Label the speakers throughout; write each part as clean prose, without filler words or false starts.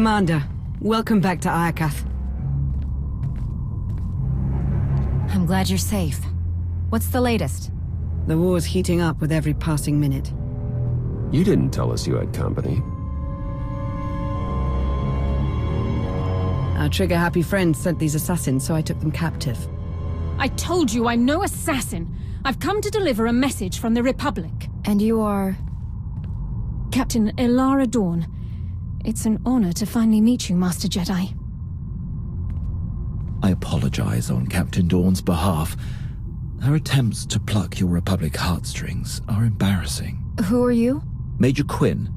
Speaker 1: Commander, welcome back to Iokath.
Speaker 2: I'm glad you're safe. What's the latest?
Speaker 1: The war's heating up with every passing minute.
Speaker 3: You didn't tell us you had company.
Speaker 1: Our trigger-happy friends sent these assassins, so I took them captive.
Speaker 4: I told you I'm no assassin. I've come to deliver a message from the Republic.
Speaker 2: And you are...
Speaker 4: Captain Ilara Dawn. It's an honor to finally meet you, Master Jedi.
Speaker 5: I apologize on Captain Dawn's behalf. Her attempts to pluck your Republic heartstrings are embarrassing.
Speaker 2: Who are you?
Speaker 5: Major Quinn.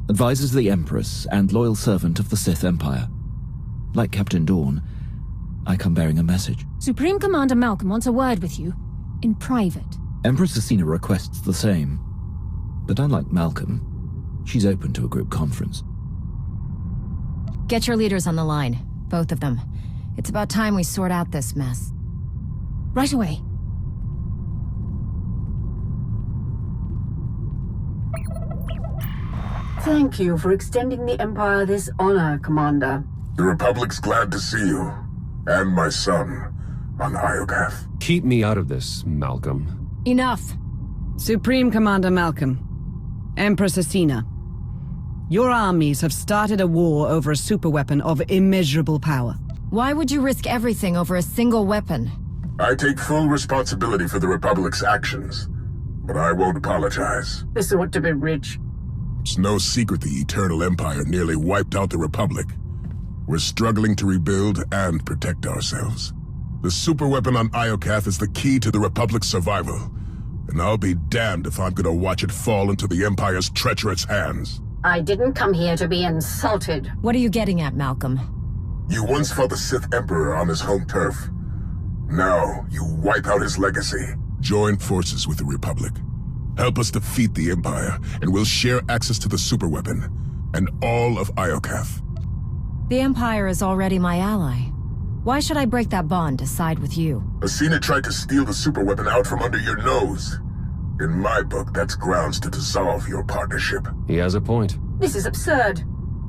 Speaker 5: Advisors of the Empress and loyal servant of the Sith Empire. Like Captain Dawn, I come bearing a message.
Speaker 4: Supreme Commander Malcolm wants a word with you. In private.
Speaker 5: Empress Asina requests the same. But unlike Malcolm, she's open to a group conference.
Speaker 2: Get your leaders on the line. Both of them. It's about time we sort out this mess.
Speaker 4: Right away.
Speaker 6: Thank you for extending the Empire this honor, Commander.
Speaker 7: The Republic's glad to see you, and my son, on Iokath.
Speaker 3: Keep me out of this, Malcolm.
Speaker 2: Enough.
Speaker 1: Supreme Commander Malcolm, Empress Asina, your armies have started a war over a superweapon of immeasurable power.
Speaker 2: Why would you risk everything over a single weapon?
Speaker 7: I take full responsibility for the Republic's actions, but I won't apologize.
Speaker 6: This ought to be rich.
Speaker 7: It's no secret the Eternal Empire nearly wiped out the Republic. We're struggling to rebuild and protect ourselves. The superweapon on Iokath is the key to the Republic's survival, and I'll be damned if I'm gonna watch it fall into the Empire's treacherous hands.
Speaker 6: I didn't come here to be insulted.
Speaker 2: What are you getting at, Malcolm?
Speaker 7: You once fought the Sith Emperor on his home turf. Now, you wipe out his legacy. Join forces with the Republic. Help us defeat the Empire, and we'll share access to the superweapon, and all of Iokath.
Speaker 2: The Empire is already my ally. Why should I break that bond to side with you?
Speaker 7: Asina tried to steal the superweapon out from under your nose. In my book, that's grounds to dissolve your partnership.
Speaker 3: He has a point.
Speaker 6: This is absurd.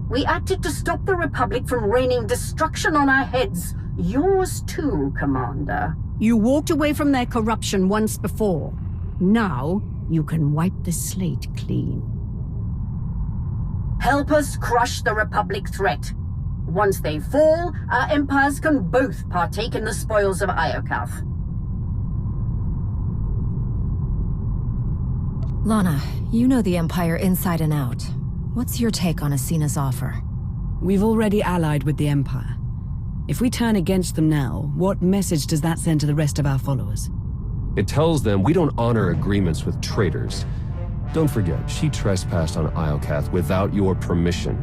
Speaker 6: We acted to stop the Republic from raining destruction on our heads. Yours too, Commander.
Speaker 8: You walked away from their corruption once before. Now, you can wipe the slate clean.
Speaker 6: Help us crush the Republic threat. Once they fall, our empires can both partake in the spoils of Iokath.
Speaker 2: Lana, you know the Empire inside and out. What's your take on Asina's offer?
Speaker 1: We've already allied with the Empire. If we turn against them now, what message does that send to the rest of our followers?
Speaker 3: It tells them we don't honor agreements with traitors. Don't forget, she trespassed on Iokath without your permission.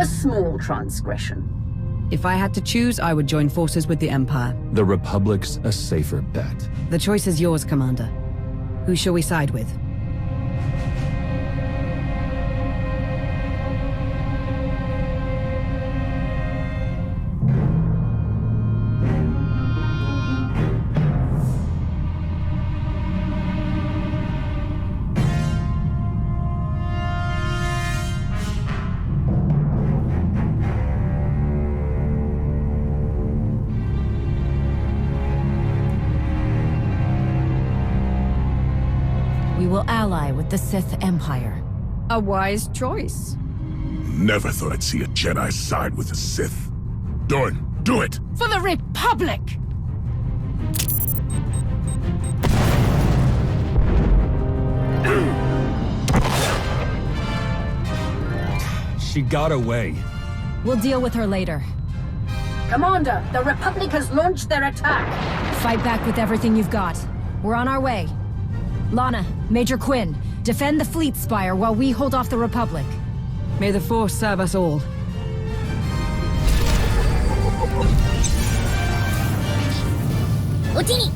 Speaker 6: A small transgression.
Speaker 1: If I had to choose, I would join forces with the Empire.
Speaker 3: The Republic's a safer bet.
Speaker 1: The choice is yours, Commander. Who shall we side with?
Speaker 2: We will ally with the Sith Empire.
Speaker 8: A wise choice.
Speaker 7: Never thought I'd see a Jedi side with a Sith. Dorn, do it!
Speaker 4: For the Republic!
Speaker 3: She got away.
Speaker 2: We'll deal with her later.
Speaker 6: Commander, the Republic has launched their attack.
Speaker 2: Fight back with everything you've got. We're on our way. Lana, Major Quinn, defend the fleet spire while we hold off the Republic.
Speaker 1: May the Force serve us all.
Speaker 4: Otini!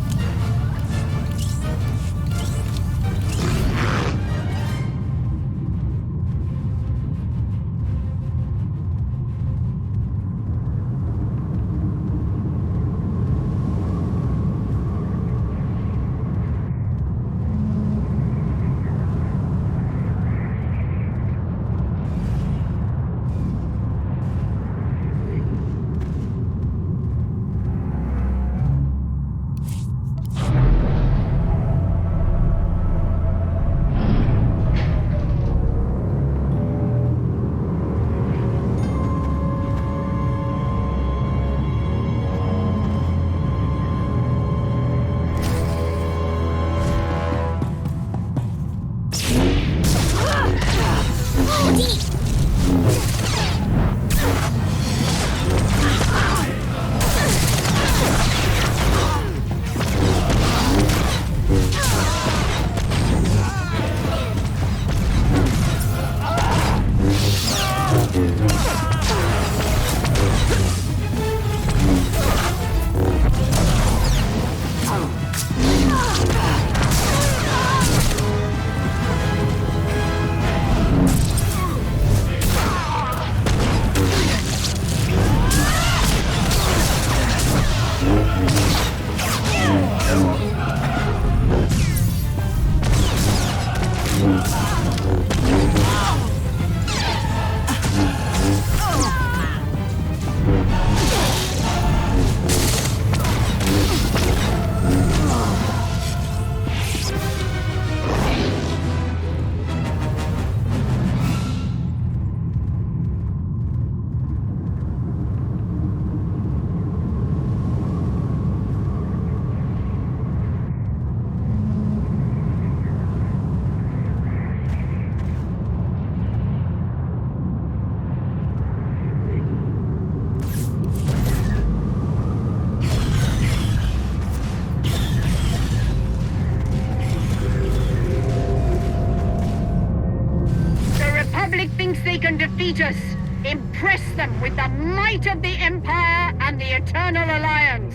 Speaker 6: Defeat us! Impress them with the might of the Empire and the Eternal Alliance!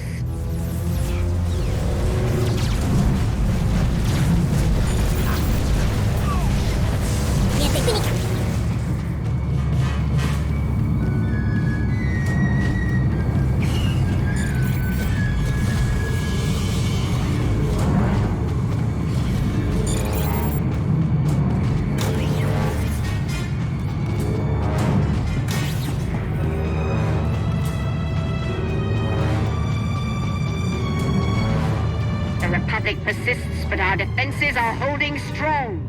Speaker 6: The Republic persists, but our defenses are holding strong.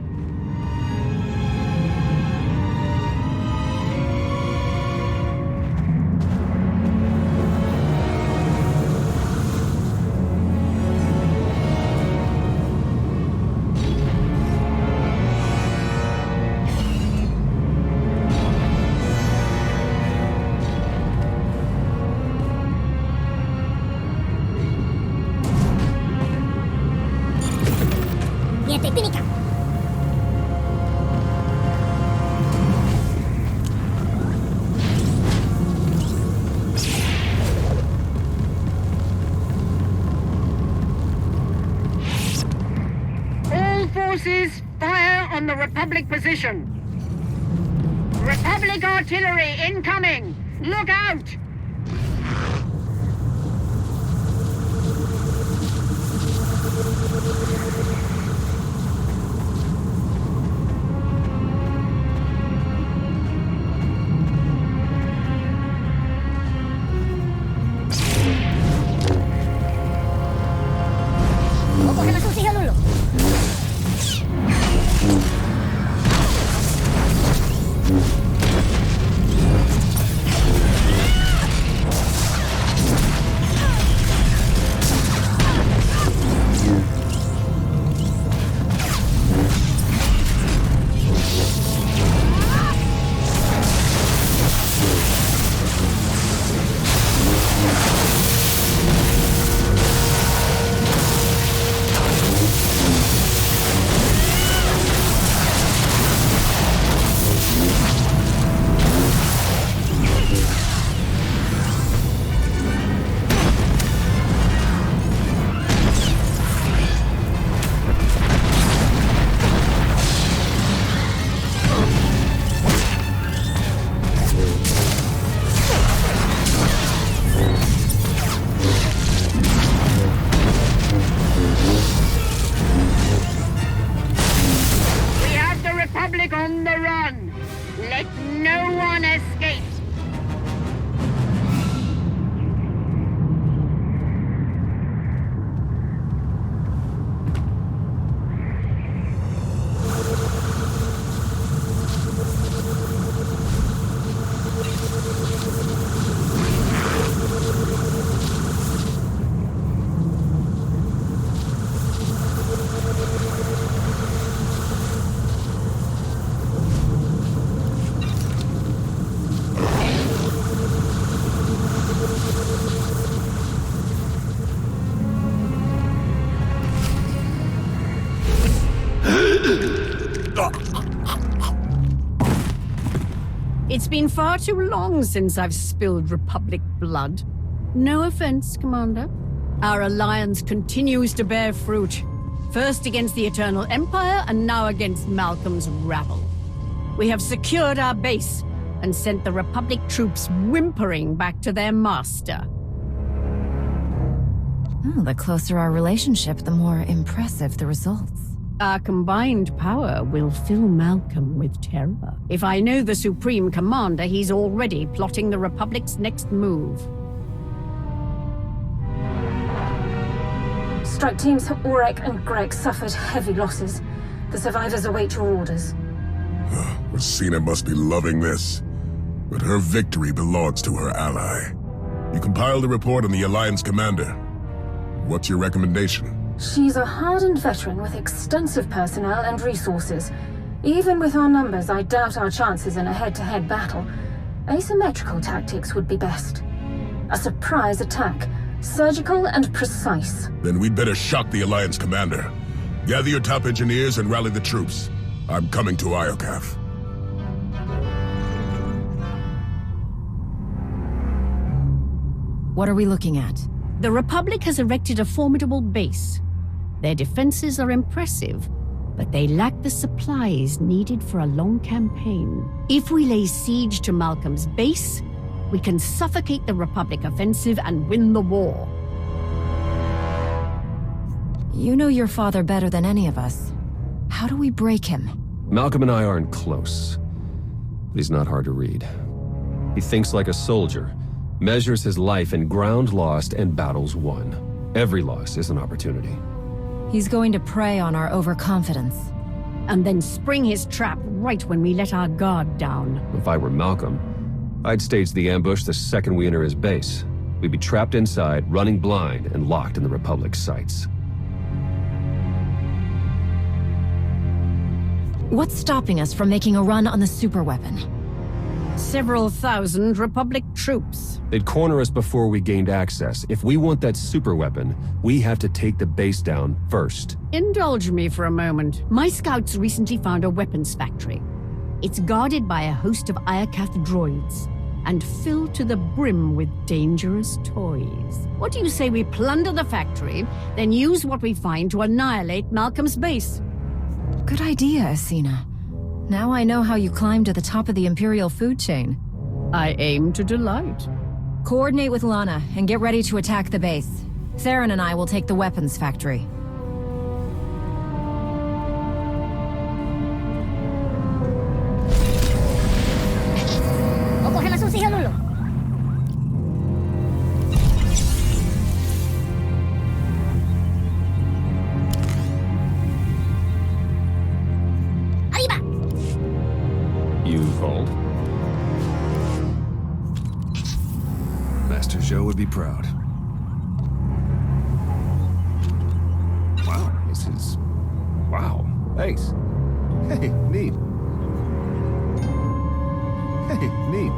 Speaker 6: All forces, fire on the Republic position. Republic artillery incoming! Look out! On the run! Let no one escape!
Speaker 8: It's been far too long since I've spilled Republic blood. No offense, Commander. Our alliance continues to bear fruit. First against the Eternal Empire, and now against Malcolm's rabble. We have secured our base, and sent the Republic troops whimpering back to their master.
Speaker 2: Oh, the closer our relationship, the more impressive the results.
Speaker 8: Our combined power will fill Malcolm with terror. If I know the Supreme Commander, he's already plotting the Republic's next move.
Speaker 9: Strike teams Aurek and Greg suffered heavy losses. The survivors await your orders.
Speaker 7: Rosina must be loving this. But her victory belongs to her ally. You compiled a report on the Alliance commander. What's your recommendation?
Speaker 9: She's a hardened veteran with extensive personnel and resources. Even with our numbers, I doubt our chances in a head-to-head battle. Asymmetrical tactics would be best. A surprise attack, surgical and precise.
Speaker 7: Then we'd better shock the Alliance commander. Gather your top engineers and rally the troops. I'm coming to Iokath.
Speaker 2: What are we looking at?
Speaker 8: The Republic has erected a formidable base. Their defenses are impressive, but they lack the supplies needed for a long campaign. If we lay siege to Malcolm's base, we can suffocate the Republic offensive and win the war.
Speaker 2: You know your father better than any of us. How do we break him?
Speaker 3: Malcolm and I aren't close, but he's not hard to read. He thinks like a soldier, measures his life in ground lost and battles won. Every loss is an opportunity.
Speaker 2: He's going to prey on our overconfidence.
Speaker 8: And then spring his trap right when we let our guard down.
Speaker 3: If I were Malcolm, I'd stage the ambush the second we enter his base. We'd be trapped inside, running blind, and locked in the Republic's sights.
Speaker 2: What's stopping us from making a run on the superweapon?
Speaker 8: Several thousand Republic troops.
Speaker 3: They'd corner us before we gained access. If we want that superweapon, we have to take the base down first.
Speaker 8: Indulge me for a moment. My scouts recently found a weapons factory. It's guarded by a host of Iokath droids, and filled to the brim with dangerous toys. What do you say we plunder the factory, then use what we find to annihilate Malcolm's base?
Speaker 2: Good idea, Asina. Now I know how you climb to the top of the Imperial food chain.
Speaker 8: I aim to delight.
Speaker 2: Coordinate with Lana and get ready to attack the base. Theron and I will take the weapons factory.
Speaker 3: You called? Master Zhou would be proud. Wow, this is... Wow, thanks. Hey, neat. Hey, neat.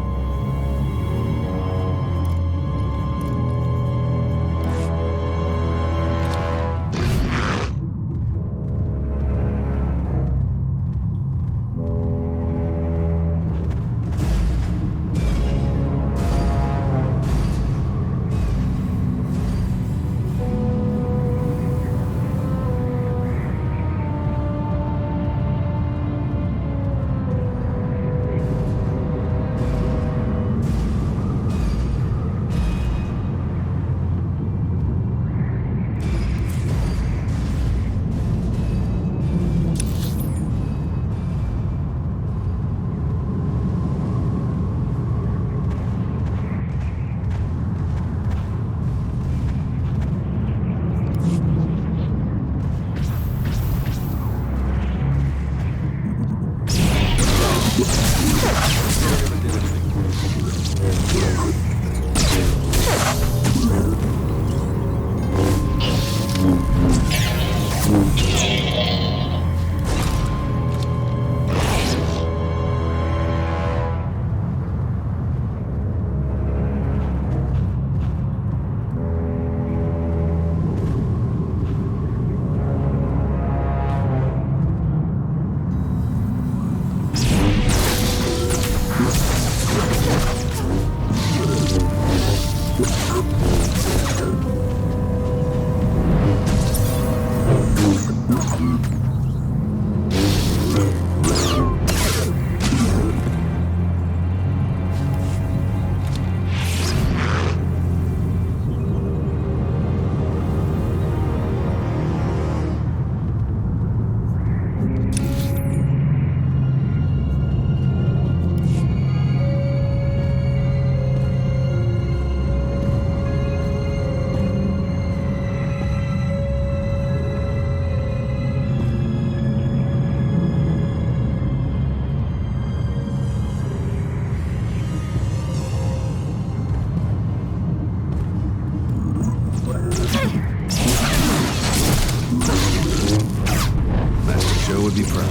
Speaker 3: Would be proud.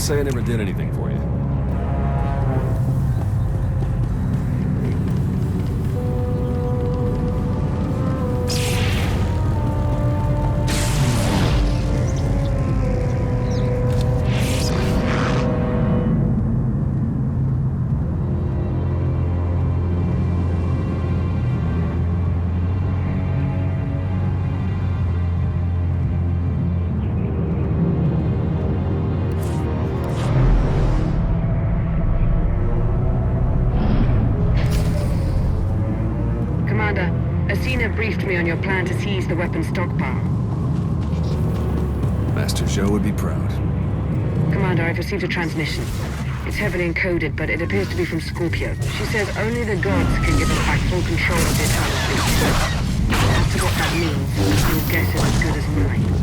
Speaker 3: say I never did anything for you.
Speaker 1: Briefed me on your plan to seize the weapon stockpile.
Speaker 3: Master Zhou would be proud.
Speaker 1: Commander, I've received a transmission. It's heavily encoded, but it appears to be from Scorpio. She says only the gods can give us back full control of the Eternal Fleet. As to what that means, your guess is as good as mine.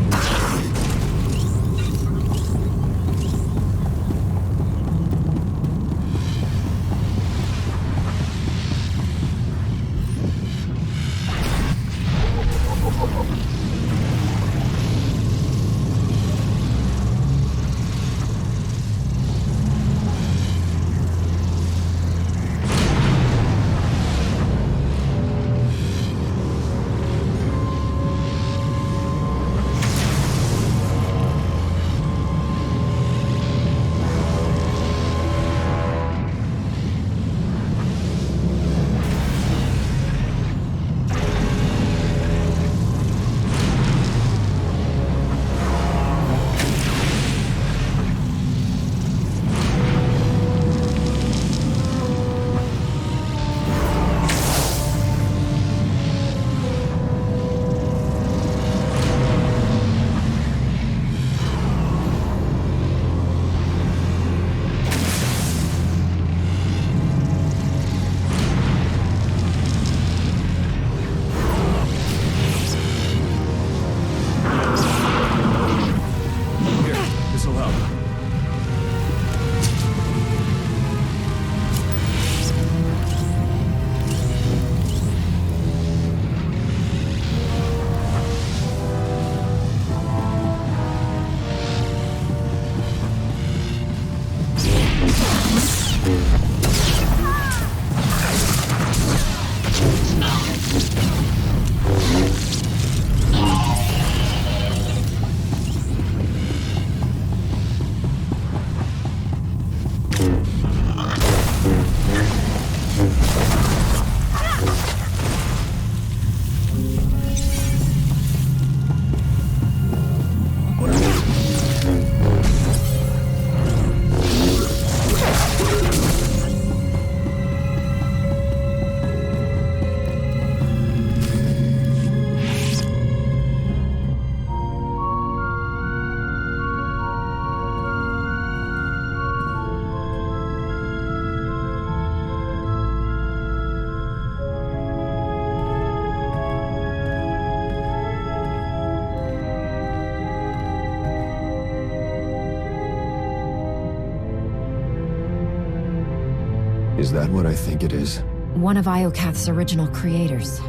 Speaker 3: Is that what I think it is?
Speaker 2: One of Iokath's original creators.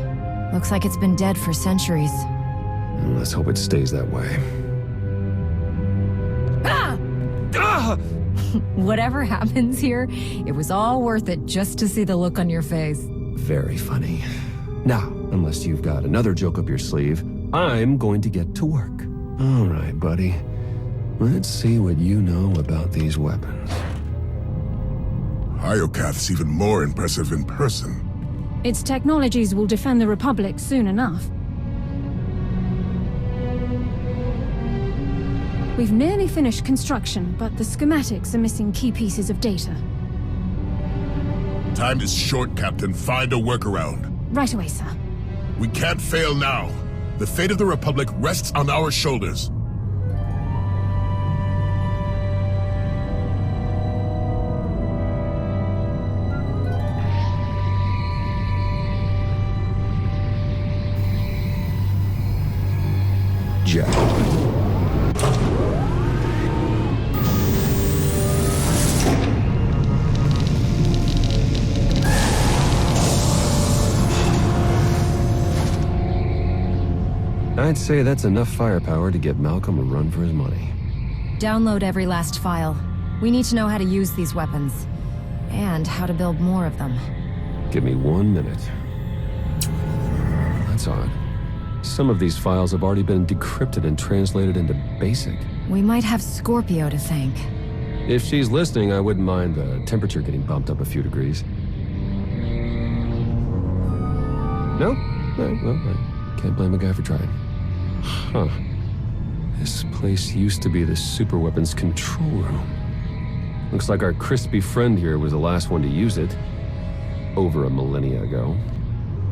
Speaker 2: Looks like it's been dead for centuries.
Speaker 3: Let's hope it stays that way.
Speaker 2: Ah!
Speaker 3: Ah!
Speaker 2: Whatever happens here, it was all worth it just to see the look on your face.
Speaker 3: Very funny. Now, unless you've got another joke up your sleeve, I'm going to get to work. All right, buddy. Let's see what you know about these weapons.
Speaker 7: Iokath's even more impressive in person.
Speaker 4: Its technologies will defend the Republic soon enough. We've nearly finished construction, but the schematics are missing key pieces of data.
Speaker 7: Time is short, Captain. Find a workaround.
Speaker 4: Right away, sir.
Speaker 7: We can't fail now. The fate of the Republic rests on our shoulders.
Speaker 3: Jack. I'd say that's enough firepower to get Malcolm a run for his money.
Speaker 2: Download every last file. We need to know how to use these weapons, and how to build more of them.
Speaker 3: Give me 1 minute. That's odd. Some of these files have already been decrypted and translated into BASIC.
Speaker 2: We might have Scorpio to thank.
Speaker 3: If she's listening, I wouldn't mind the temperature getting bumped up a few degrees. No? Well, I can't blame a guy for trying. Huh. This place used to be the superweapons control room. Looks like our crispy friend here was the last one to use it. Over a millennia ago.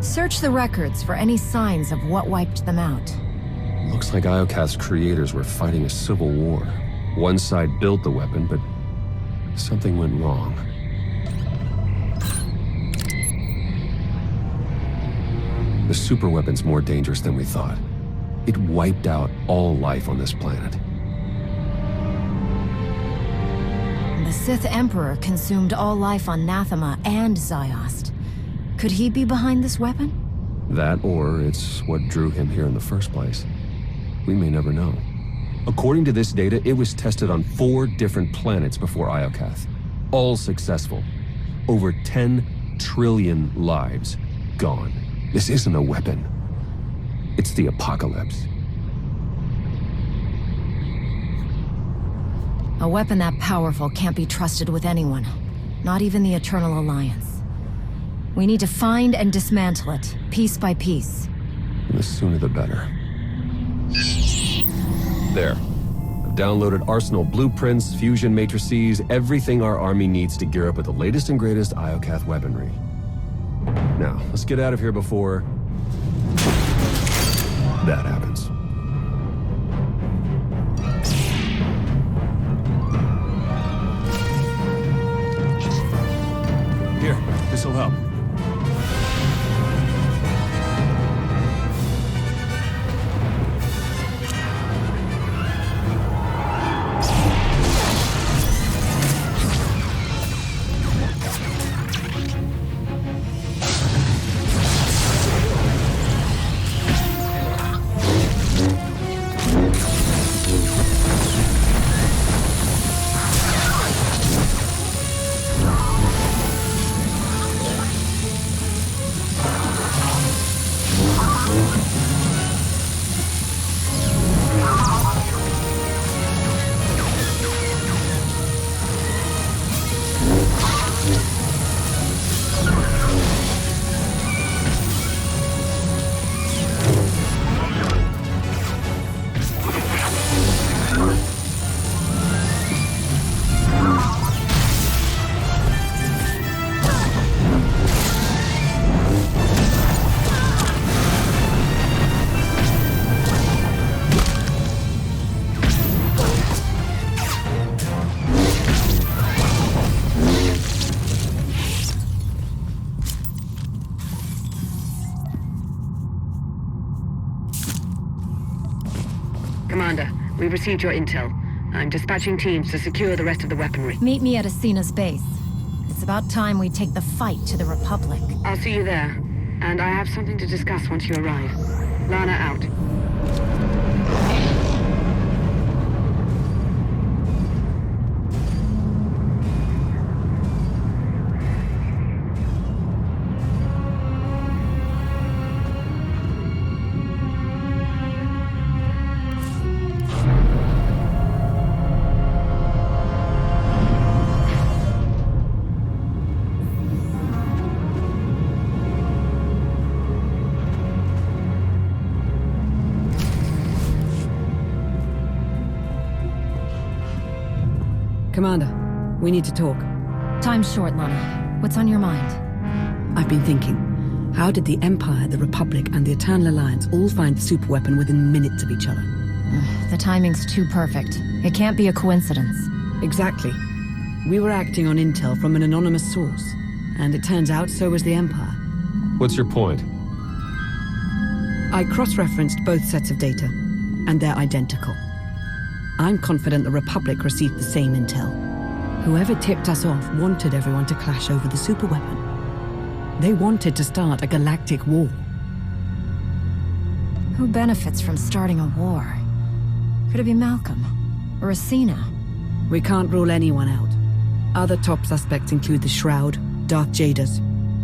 Speaker 2: Search the records for any signs of what wiped them out.
Speaker 3: Looks like Iokath's creators were fighting a civil war. One side built the weapon, but something went wrong. The superweapon's more dangerous than we thought. It wiped out all life on this planet.
Speaker 2: The Sith Emperor consumed all life on Nathema and Ziost. Could he be behind this weapon?
Speaker 3: That, or it's what drew him here in the first place. We may never know. According to this data, it was tested on 4 different planets before Iokath. All successful. Over 10 trillion lives gone. This isn't a weapon. It's the apocalypse.
Speaker 2: A weapon that powerful can't be trusted with anyone. Not even the Eternal Alliance. We need to find and dismantle it, piece by piece.
Speaker 3: The sooner the better. There. I've downloaded Arsenal blueprints, fusion matrices, everything our army needs to gear up with the latest and greatest Iokath weaponry. Now, let's get out of here before that happens. Here, this'll help.
Speaker 1: Commander, we received your intel. I'm dispatching teams to secure the rest of the weaponry.
Speaker 2: Meet me at Asina's base. It's about time we take the fight to the Republic.
Speaker 1: I'll see you there. And I have something to discuss once you arrive. Lana out.
Speaker 10: Commander, we need to talk.
Speaker 2: Time's short, Lana. What's on your mind?
Speaker 10: I've been thinking, how did the Empire, the Republic, and the Eternal Alliance all find the superweapon within minutes of each other?
Speaker 2: The timing's too perfect. It can't be a coincidence.
Speaker 10: Exactly. We were acting on intel from an anonymous source, and it turns out so was the Empire.
Speaker 3: What's your point?
Speaker 10: I cross-referenced both sets of data, and they're identical. I'm confident the Republic received the same intel. Whoever tipped us off wanted everyone to clash over the superweapon. They wanted to start a galactic war.
Speaker 2: Who benefits from starting a war? Could it be Malcolm? Or Asina?
Speaker 10: We can't rule anyone out. Other top suspects include the Shroud, Darth Jadas,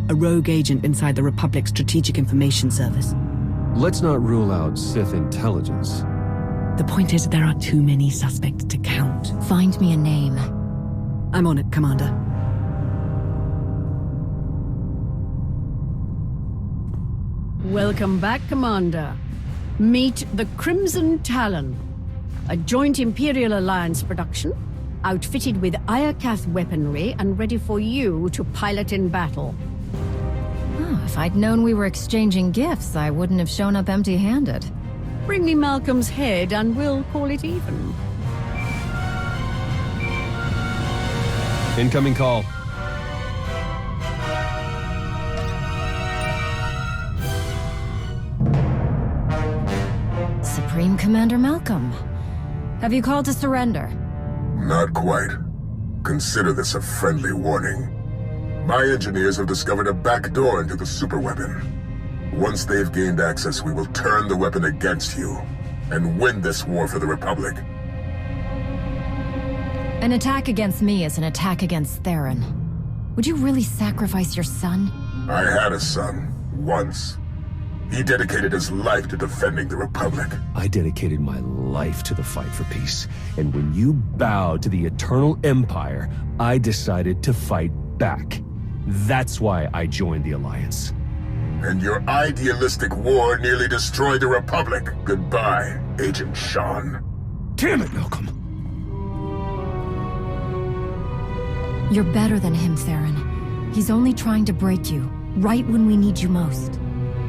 Speaker 10: a rogue agent inside the Republic's Strategic Information Service.
Speaker 3: Let's not rule out Sith intelligence.
Speaker 10: The point is, there are too many suspects to count.
Speaker 2: Find me a name.
Speaker 10: I'm on it, Commander.
Speaker 8: Welcome back, Commander. Meet the Crimson Talon, a joint Imperial Alliance production, outfitted with Iokath weaponry and ready for you to pilot in battle.
Speaker 2: Oh, if I'd known we were exchanging gifts, I wouldn't have shown up empty-handed.
Speaker 8: Bring me Malcolm's head and we'll call it even.
Speaker 3: Incoming call.
Speaker 2: Supreme Commander Malcolm. Have you called to surrender?
Speaker 7: Not quite. Consider this a friendly warning. My engineers have discovered a back door into the superweapon. Once they've gained access, we will turn the weapon against you and win this war for the Republic.
Speaker 2: An attack against me is an attack against Theron. Would you really sacrifice your son?
Speaker 7: I had a son, once. He dedicated his life to defending the Republic.
Speaker 3: I dedicated my life to the fight for peace. And when you bowed to the Eternal Empire, I decided to fight back. That's why I joined the Alliance.
Speaker 7: And your idealistic war nearly destroyed the Republic. Goodbye, Agent Sean.
Speaker 3: Damn it, Malcolm.
Speaker 2: You're better than him, Theron. He's only trying to break you, right when we need you most.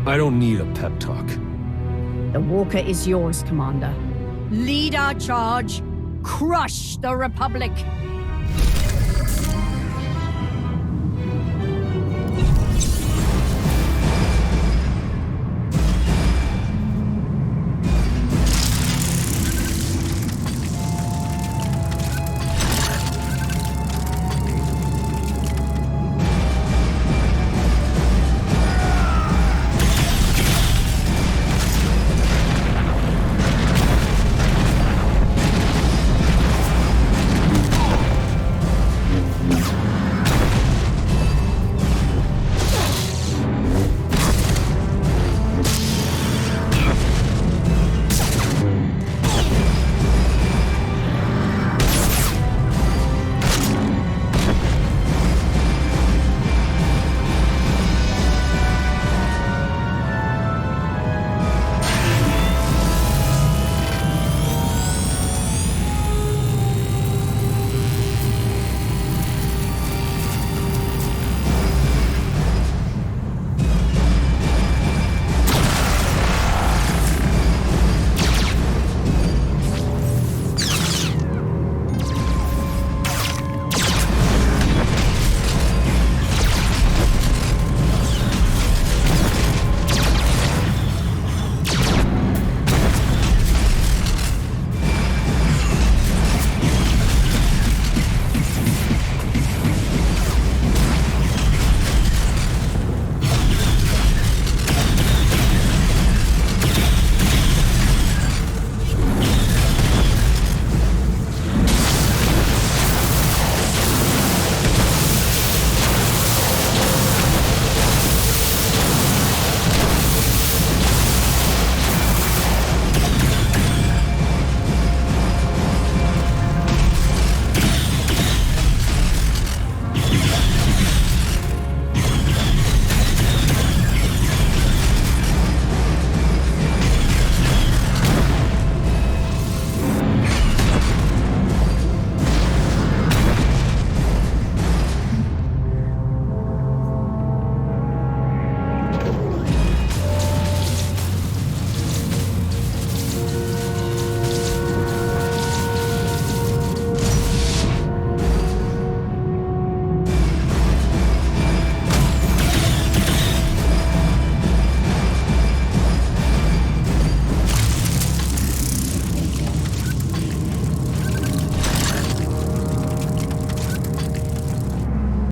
Speaker 3: I don't need a pep talk.
Speaker 8: The Walker is yours, Commander. Lead our charge. Crush the Republic.